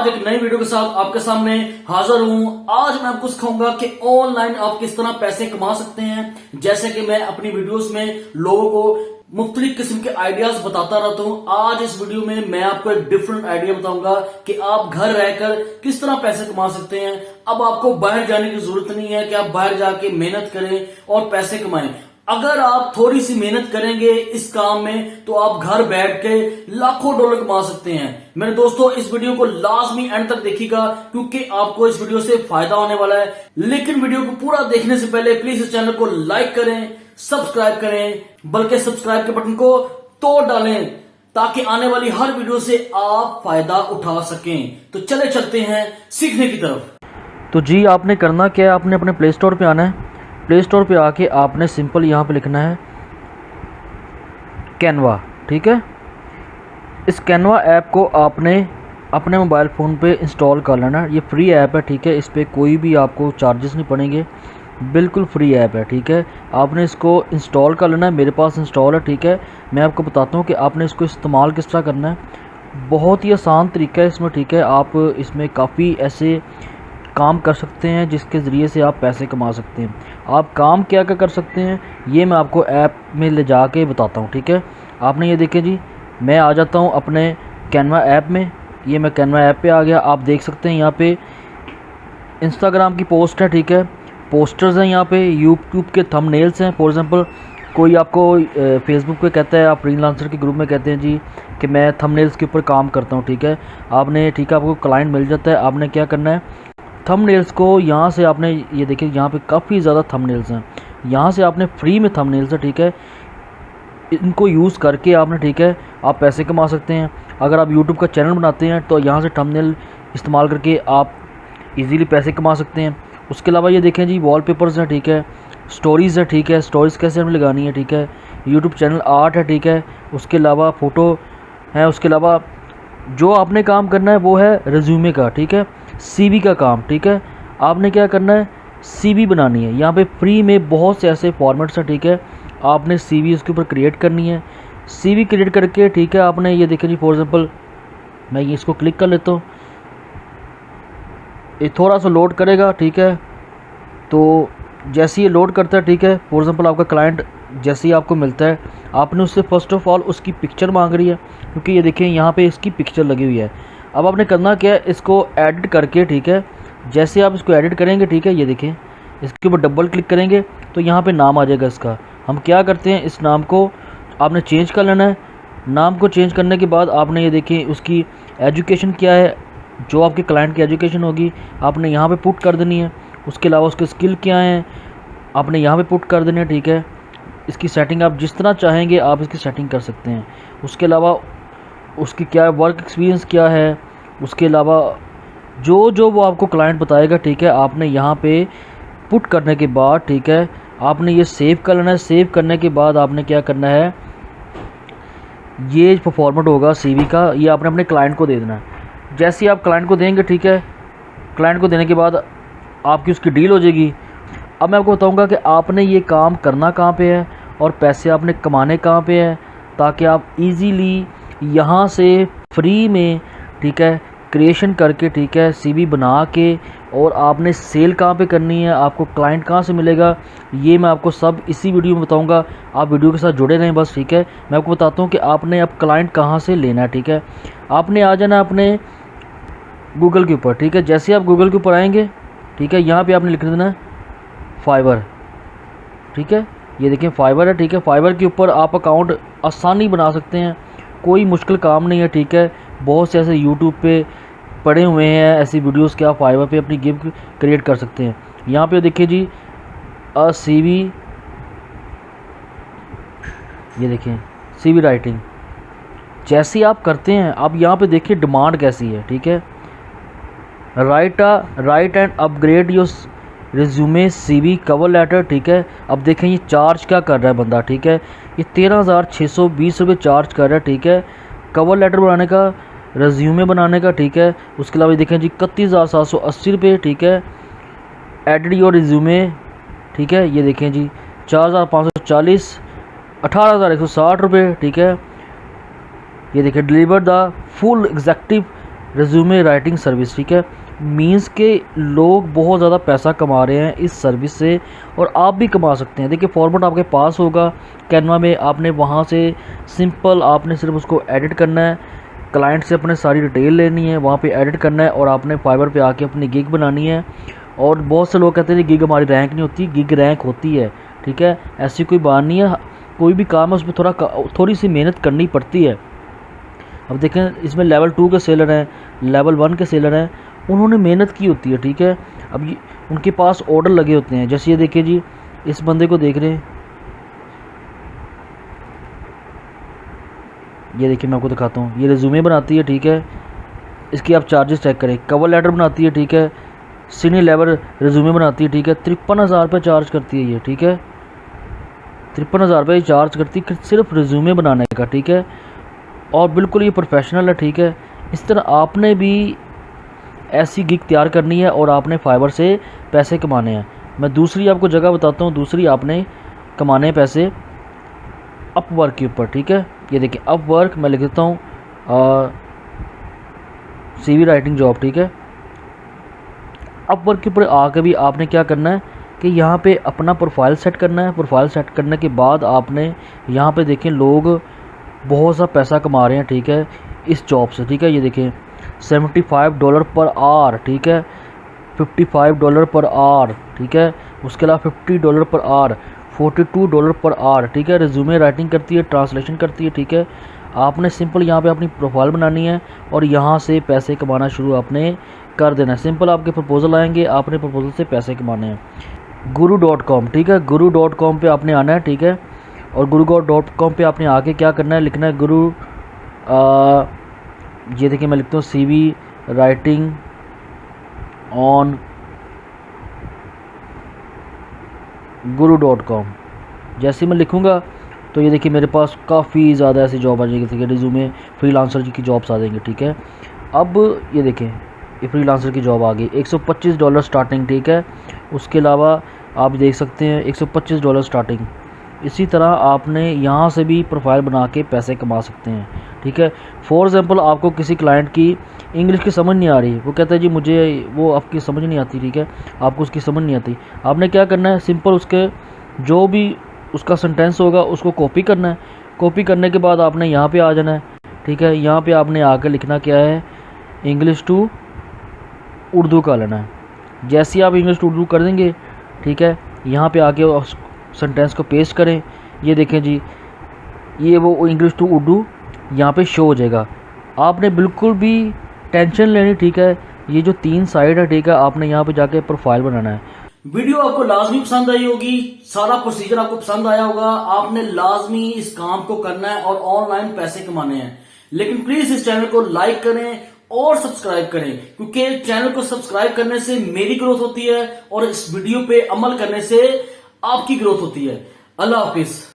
आज एक नई वीडियो के साथ आपके सामने हाजिर हूं। आज मैं आपको सिखाऊंगा कि ऑनलाइन आप किस तरह पैसे कमा सकते हैं। जैसे कि मैं अपनी वीडियोस में लोगों को मुख्तलिफ किस्म के आइडियाज बताता रहता हूं। आज इस वीडियो में मैं आपको एक डिफरेंट आइडिया बताऊंगा कि आप घर रहकर किस तरह पैसे कमा सकते हैं। अब आपको बाहर जाने की जरूरत नहीं है कि आप बाहर जाके मेहनत करें और पैसे कमाएं। अगर आप थोड़ी सी मेहनत करेंगे इस काम में तो आप घर बैठ के लाखों डॉलर कमा सकते हैं। मेरे दोस्तों, इस वीडियो को लाजमी एंड तक देखिएगा क्योंकि आपको इस वीडियो से फायदा होने वाला है। लेकिन वीडियो को पूरा देखने से पहले प्लीज इस चैनल को लाइक करें, सब्सक्राइब करें, बल्कि सब्सक्राइब के बटन को तोड़ डालें ताकि आने वाली हर वीडियो से आप फायदा उठा सकें। तो चले चलते हैं सीखने की तरफ। तो जी आपने करना क्या है, आपने अपने प्ले स्टोर पे आना है। प्ले स्टोर पे आके आपने सिंपल यहाँ पे लिखना है कैनवा। ठीक है, इस कैनवा ऐप को आपने अपने मोबाइल फ़ोन पे इंस्टॉल कर लेना है। ये फ्री ऐप है। ठीक है, इस पर कोई भी आपको चार्जेस नहीं पड़ेंगे, बिल्कुल फ्री ऐप है। ठीक है, आपने इसको इंस्टॉल कर लेना है। मेरे पास इंस्टॉल है। ठीक है, मैं आपको बताता हूँ कि आपने इसको इस्तेमाल किस तरह करना है। बहुत ही आसान तरीका है इसमें। ठीक है, आप इसमें काफ़ी ऐसे काम कर सकते हैं जिसके ज़रिए से आप पैसे कमा सकते हैं। आप काम क्या क्या कर सकते हैं ये मैं आपको ऐप में ले जा के बताता हूँ। ठीक है, आपने ये देखें जी, मैं आ जाता हूँ अपने कैनवा ऐप में। ये मैं कैनवा ऐप पे आ गया। आप देख सकते हैं यहाँ पे इंस्टाग्राम की पोस्ट है। ठीक है, पोस्टर्स हैं, यहाँ पे यूट्यूब के थंबनेल्स हैं। फॉर एग्जांपल कोई आपको फेसबुक पे कहता है, आप फ्रीलांसर के ग्रुप में कहते हैं जी कि मैं थंबनेल्स के ऊपर काम करता हूँ। ठीक है, आपको क्लाइंट मिल जाता है। आपने क्या करना है, थंबनेल्स को यहाँ से आपने ये देखिए, यहाँ पे काफ़ी ज़्यादा थंबनेल्स हैं। यहाँ से आपने फ्री में थंबनेल्स है। ठीक है, इनको यूज़ करके आपने, ठीक है, आप पैसे कमा सकते हैं। अगर आप यूट्यूब का चैनल बनाते हैं तो यहाँ से थंबनेल इस्तेमाल करके आप इजीली पैसे कमा सकते हैं। उसके अलावा ये देखें जी, वॉलपेपर्स हैं। ठीक है, स्टोरीज़ है। ठीक है, स्टोरीज़ कैसे हमें लगानी है। ठीक है, यूट्यूब चैनल आर्ट है। ठीक है, उसके अलावा फ़ोटो है। उसके अलावा जो आपने काम करना है वो है रिज्यूमे का। ठीक है, सीवी का काम। ठीक है, आपने क्या करना है, सीवी बनानी है। यहाँ पे फ्री में बहुत से ऐसे फॉर्मेट्स हैं। ठीक है, आपने सीवी उसके ऊपर क्रिएट करनी है। सीवी क्रिएट करके, ठीक है, आपने ये देखें जी, फॉर एग्जांपल मैं ये इसको क्लिक कर लेता हूँ। ये थोड़ा सा लोड करेगा। ठीक है, तो जैसे ये लोड करता है, ठीक है, फॉर एग्जांपल आपका क्लाइंट जैसे ही आपको मिलता है, आपने उससे फ़र्स्ट ऑफ ऑल उसकी पिक्चर मांग रही है क्योंकि ये देखें यहाँ पे इसकी पिक्चर लगी हुई है। अब आपने करना क्या है, इसको एडिट करके, ठीक है, जैसे आप इसको एडिट करेंगे, ठीक है, ये देखें, इसके ऊपर डबल क्लिक करेंगे तो यहाँ पे नाम आ जाएगा इसका। हम क्या करते हैं, इस नाम को आपने चेंज कर लेना है। नाम को चेंज करने के बाद आपने ये देखें उसकी एजुकेशन क्या है, जो आपके क्लाइंट की एजुकेशन होगी आपने यहाँ पे पुट कर देनी है। उसके अलावा उसके स्किल क्या हैं आपने यहाँ पे पुट कर देनी है। ठीक है, इसकी सेटिंग आप जिस तरह चाहेंगे आप इसकी सेटिंग कर सकते हैं। उसके अलावा उसकी क्या वर्क एक्सपीरियंस क्या है, उसके अलावा जो वो आपको क्लाइंट बताएगा, ठीक है, आपने यहाँ पे पुट करने के बाद, ठीक है, आपने ये सेव कर लेना है। सेव करने के बाद आपने क्या करना है, ये फॉर्मेट होगा सीवी का, ये आपने अपने क्लाइंट को दे देना है। जैसे ही आप क्लाइंट को देंगे, ठीक है, क्लाइंट को देने के बाद आपकी उसकी डील हो जाएगी। अब मैं आपको बताऊंगा कि आपने ये काम करना कहाँ पे है और पैसे आपने कमाने कहाँ पे है, ताकि आप इजीली यहाँ से फ्री में, ठीक है, क्रिएशन करके, ठीक है, सीवी बना के, और आपने सेल कहाँ पे करनी है, आपको क्लाइंट कहाँ से मिलेगा, ये मैं आपको सब इसी वीडियो में बताऊंगा। आप वीडियो के साथ जुड़े रहें बस। ठीक है, मैं आपको बताता हूँ कि आपने अब क्लाइंट कहाँ से लेना है। ठीक है, आपने आ जाना अपने गूगल के ऊपर। ठीक है, जैसे आप गूगल के ऊपर आएंगे, ठीक है, यहाँ पर आपने लिख देना है फाइवर। ठीक है, ये देखें फाइवर है। ठीक है, फाइवर के ऊपर आप अकाउंट आसानी बना सकते हैं, कोई मुश्किल काम नहीं है। ठीक है, बहुत से ऐसे यूट्यूब पे पड़े हुए हैं ऐसी वीडियोस कि आप फाइवर पे अपनी गिग क्रिएट कर सकते हैं। यहाँ पे देखिए जी, सीवी, ये देखें सीवी राइटिंग, जैसे आप करते हैं अब यहाँ पे देखिए डिमांड कैसी है। ठीक है, write and upgrade your resume CV cover letter. ठीक है, अब देखें ये चार्ज क्या कर रहा है बंदा। ठीक है, ये 13,620 रुपये चार्ज कर रहा है। ठीक है, कवर लेटर बनाने का, रिज्यूमे बनाने का। ठीक है, उसके अलावा ये देखें जी 31,780 रुपये। ठीक है, एडिट योर रिज्यूमे। ठीक है, ये देखें जी 4,540, 18,160 रुपये। ठीक है, ये देखिए deliver the full executive resume writing service, ठीक है। मीन्स के लोग बहुत ज़्यादा पैसा कमा रहे हैं इस सर्विस से, और आप भी कमा सकते हैं। देखिए फॉर्मेट आपके पास होगा कैनवा में, आपने वहाँ से सिंपल आपने सिर्फ उसको एडिट करना है, क्लाइंट से अपने सारी डिटेल लेनी है, वहाँ पे एडिट करना है, और आपने फाइवर पे आके अपनी गिग बनानी है। और बहुत से लोग कहते हैं गिग हमारी रैंक नहीं होती, गिग रैंक होती है, ठीक है। ऐसी कोई बात नहीं है, कोई भी काम है उसमें थोड़ी सी मेहनत करनी पड़ती है। अब देखें इसमें लेवल 2 के सेलर हैं, लेवल 1 के सेलर हैं, उन्होंने मेहनत की होती है, ठीक है। अब ये उनके पास ऑर्डर लगे होते हैं। जैसे ये देखिए जी, इस बंदे को देख रहे हैं, ये देखिए मैं आपको दिखाता हूँ। ये रिज्यूमे बनाती है, ठीक है। इसकी आप चार्जेस चेक करें। कवर लेटर बनाती है, ठीक है। सीनियर लेवल रिज्यूमे बनाती है, ठीक है। 53,000 रुपये चार्ज करती है ये, ठीक है। 53,000 रुपये चार्ज करती है सिर्फ रिज्यूमे बनाने का, ठीक है। और बिल्कुल ये प्रोफेशनल है, ठीक है। इस तरह आपने भी ऐसी गिग तैयार करनी है और आपने फाइवर से पैसे कमाने हैं। मैं दूसरी आपको जगह बताता हूँ, दूसरी आपने कमाने हैं पैसे अपवर्क के ऊपर, ठीक है। ये देखिए अपवर्क, मैं लिख देता हूँ CV राइटिंग जॉब, ठीक है। अपवर्क के ऊपर आके भी आपने क्या करना है कि यहाँ पे अपना प्रोफाइल सेट करना है। प्रोफाइल सेट करने के बाद आपने यहाँ पे देखें लोग बहुत सा पैसा कमा रहे हैं, ठीक है, इस जॉब से, ठीक है। ये देखें $75 पर आवर, ठीक है। $55 पर आवर, ठीक है। उसके अलावा $50 पर आवर, $42 पर आवर, ठीक है। रिज्यूमे राइटिंग करती है, ट्रांसलेशन करती है, ठीक है। आपने सिंपल यहाँ पे अपनी प्रोफाइल बनानी है और यहाँ से पैसे कमाना शुरू आपने कर देना है। सिंपल आपके प्रपोजल आएंगे, आपने प्रपोजल से पैसे कमाने हैं। guru.com, ठीक है। guru.com पे आपने आना है, ठीक है। और guru.com पे आपने आके क्या करना है, लिखना है गुरु, ये देखिए मैं लिखता हूँ CV राइटिंग ऑन guru.com। जैसे मैं लिखूँगा तो ये देखिए मेरे पास काफ़ी ज़्यादा ऐसी जॉब आ जाएगी, ठीक है। रिज्यूमे फ्रीलांसर की जॉब्स आ जाएंगी, ठीक है। अब ये देखें ये फ्रीलांसर की जॉब आ गई, $125 स्टार्टिंग, ठीक है। उसके अलावा आप देख सकते हैं $125 स्टार्टिंग। इसी तरह आपने यहाँ से भी प्रोफाइल बना के पैसे कमा सकते हैं, ठीक है। फॉर एग्ज़ाम्पल आपको किसी क्लाइंट की इंग्लिश की समझ नहीं आ रही, वो कहता है जी मुझे वो आपकी समझ नहीं आती, ठीक है। आपको उसकी समझ नहीं आती, आपने क्या करना है, सिंपल उसके जो भी उसका सेंटेंस होगा उसको कॉपी करना है। कॉपी करने के बाद आपने यहाँ पे आ जाना है, ठीक है। यहाँ पे आपने आकर लिखना क्या है, इंग्लिश टू उर्दू का लेना है। जैसे आप इंग्लिश टू उर्दू कर देंगे, ठीक है, यहाँ पे आके सेंटेंस को पेस्ट करें। ये देखें जी, ये वो इंग्लिश टू उर्दू यहाँ पे शो हो जाएगा। आपने बिल्कुल भी टेंशन लेनी, ठीक है। ये जो 3 साइड है, ठीक है, आपने यहाँ पे जाके प्रोफाइल बनाना है। वीडियो आपको लाजमी पसंद आई होगी, सारा प्रोसीजर आपको पसंद आया होगा। आपने लाजमी इस काम को करना है और ऑनलाइन पैसे कमाने हैं। लेकिन प्लीज इस चैनल को लाइक करें और सब्सक्राइब करें, क्योंकि चैनल को सब्सक्राइब करने से मेरी ग्रोथ होती है और इस वीडियो पे अमल करने से आपकी ग्रोथ होती है। अल्लाह हाफिज।